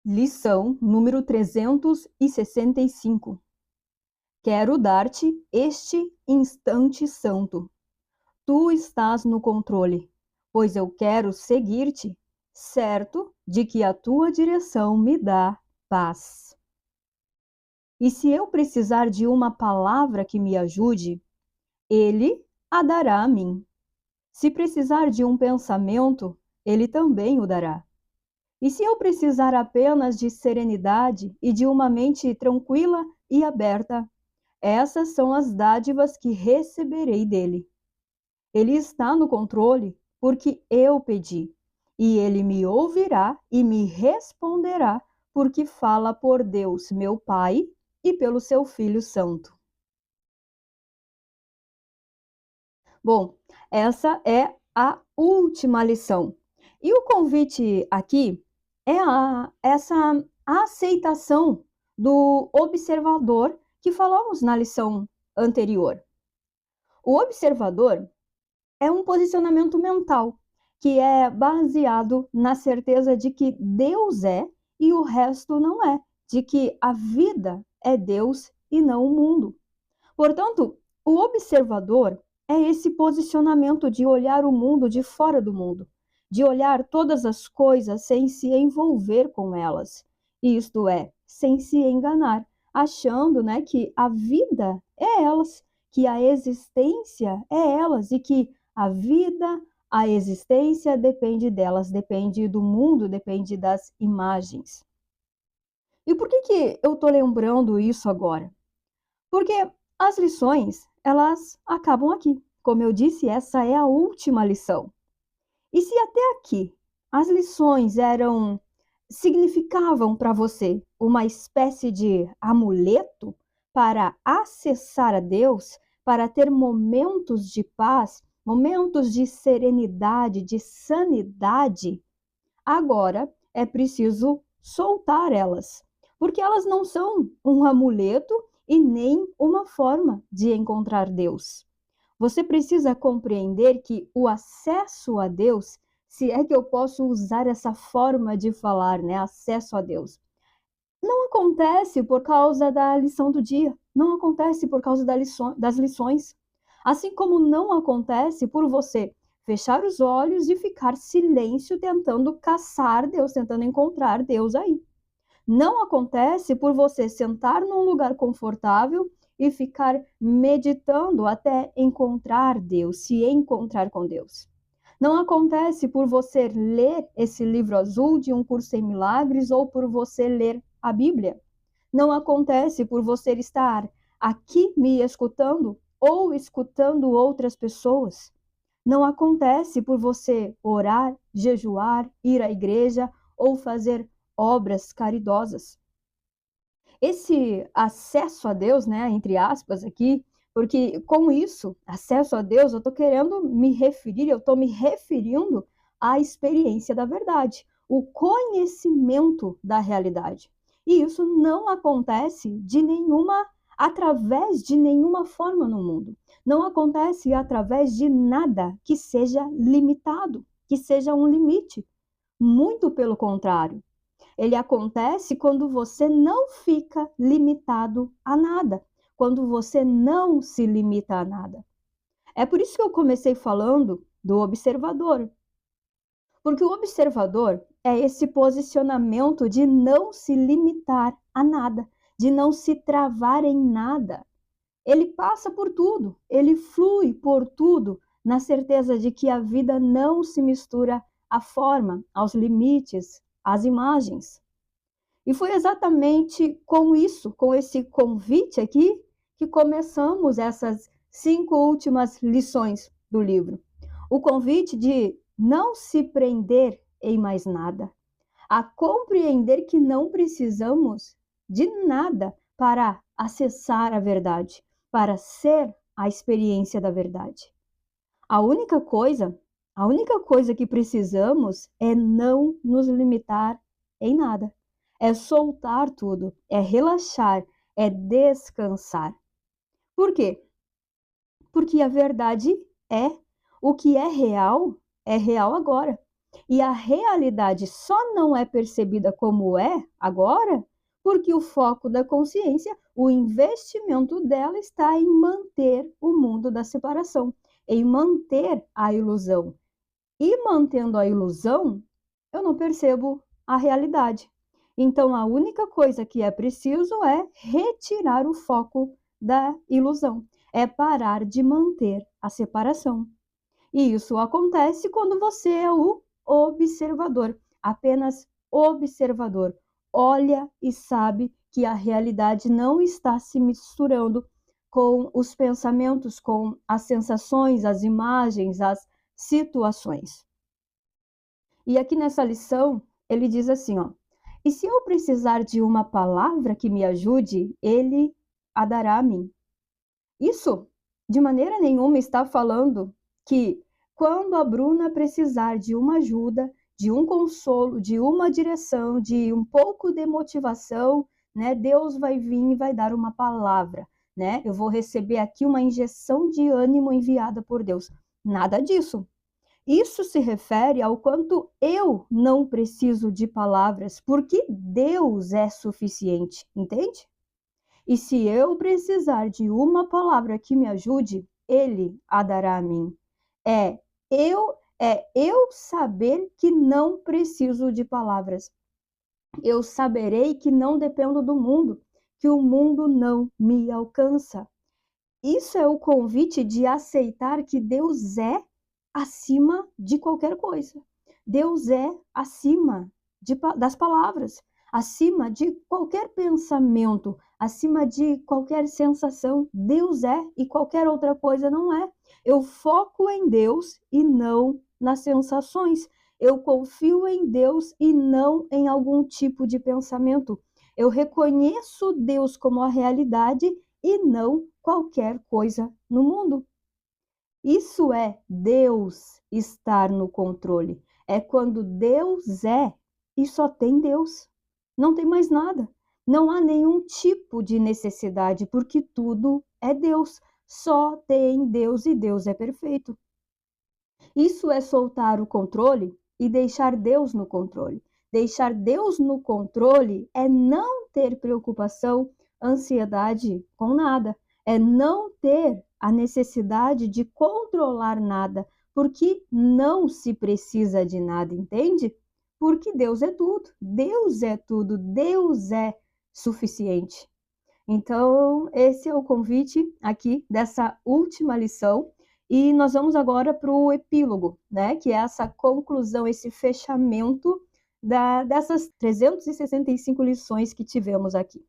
Lição número 365. Quero dar-te este instante santo. Tu estás no controle, pois eu quero seguir-te, certo de que a tua direção me dá paz. E se eu precisar de uma palavra que me ajude, ele a dará a mim. Se precisar de um pensamento, ele também o dará. E se eu precisar apenas de serenidade e de uma mente tranquila e aberta, essas são as dádivas que receberei dele. Ele está no controle porque eu pedi, e ele me ouvirá e me responderá, porque fala por Deus, meu Pai, e pelo seu Filho Santo. Bom, essa é a última lição. E o convite aqui é essa aceitação do observador que falamos na lição anterior. O observador é um posicionamento mental que é baseado na certeza de que Deus é e o resto não é, de que a vida é Deus e não o mundo. Portanto, o observador é esse posicionamento de olhar o mundo de fora do mundo, de olhar todas as coisas sem se envolver com elas. Isto é, sem se enganar, achando, que a vida é elas, que a existência é elas e que a vida, a existência depende delas, depende do mundo, depende das imagens. E por que eu estou lembrando isso agora? Porque as lições, elas acabam aqui. Como eu disse, essa é a última lição. E se até aqui as lições significavam para você uma espécie de amuleto para acessar a Deus, para ter momentos de paz, momentos de serenidade, de sanidade, agora é preciso soltar elas, porque elas não são um amuleto e nem uma forma de encontrar Deus. Você precisa compreender que o acesso a Deus, se é que eu posso usar essa forma de falar, acesso a Deus, não acontece por causa da lição do dia, não acontece por causa das lições, assim como não acontece por você fechar os olhos e ficar silêncio tentando caçar Deus, tentando encontrar Deus aí. Não acontece por você sentar num lugar confortável e ficar meditando até encontrar Deus, se encontrar com Deus. Não acontece por você ler esse livro azul de um curso em milagres ou por você ler a Bíblia. Não acontece por você estar aqui me escutando ou escutando outras pessoas. Não acontece por você orar, jejuar, ir à igreja ou fazer obras caridosas. Esse acesso a Deus, entre aspas aqui, porque com isso, acesso a Deus, eu estou querendo me referir, eu estou me referindo à experiência da verdade, o conhecimento da realidade. E isso não acontece através de nenhuma forma no mundo. Não acontece através de nada que seja limitado, que seja um limite. Muito pelo contrário. Ele acontece quando você não fica limitado a nada, quando você não se limita a nada. É por isso que eu comecei falando do observador. Porque o observador é esse posicionamento de não se limitar a nada, de não se travar em nada. Ele passa por tudo, ele flui por tudo, na certeza de que a vida não se mistura à forma, aos limites, às imagens. E foi exatamente com isso, com esse convite aqui, que começamos essas 5 últimas lições do livro. O convite de não se prender em mais nada, a compreender que não precisamos de nada para acessar a verdade, para ser a experiência da verdade. A única coisa que precisamos é não nos limitar em nada. É soltar tudo, é relaxar, é descansar. Por quê? Porque a verdade é o que é real agora. E a realidade só não é percebida como é agora porque o foco da consciência, o investimento dela está em manter o mundo da separação, em manter a ilusão. E mantendo a ilusão, eu não percebo a realidade. Então, a única coisa que é preciso é retirar o foco da ilusão, é parar de manter a separação. E isso acontece quando você é o observador, apenas observador. Olha e sabe que a realidade não está se misturando com os pensamentos, com as sensações, as imagens, as situações. E aqui nessa lição, ele diz assim, ó: "E se eu precisar de uma palavra que me ajude, ele a dará a mim." Isso, de maneira nenhuma, está falando que quando a Bruna precisar de uma ajuda, de um consolo, de uma direção, de um pouco de motivação, né, Deus vai vir e vai dar uma palavra, né? Eu vou receber aqui uma injeção de ânimo enviada por Deus. Nada disso. Isso se refere ao quanto eu não preciso de palavras, porque Deus é suficiente, entende? E se eu precisar de uma palavra que me ajude, ele a dará a mim. É eu saber que não preciso de palavras. Eu saberei que não dependo do mundo, que o mundo não me alcança. Isso é o convite de aceitar que Deus é acima de qualquer coisa. Deus é acima das palavras, acima de qualquer pensamento, acima de qualquer sensação. Deus é e qualquer outra coisa não é. Eu foco em Deus e não nas sensações. Eu confio em Deus e não em algum tipo de pensamento. Eu reconheço Deus como a realidade e não qualquer coisa no mundo. Isso é Deus estar no controle. É quando Deus é e só tem Deus. Não tem mais nada. Não há nenhum tipo de necessidade, porque tudo é Deus. Só tem Deus e Deus é perfeito. Isso é soltar o controle e deixar Deus no controle. Deixar Deus no controle é não ter preocupação, ansiedade com nada. É não ter a necessidade de controlar nada, porque não se precisa de nada, entende? Porque Deus é tudo, Deus é tudo, Deus é suficiente. Então, esse é o convite aqui dessa última lição. E nós vamos agora para o epílogo, né? Que é essa conclusão, esse fechamento dessas 365 lições que tivemos aqui.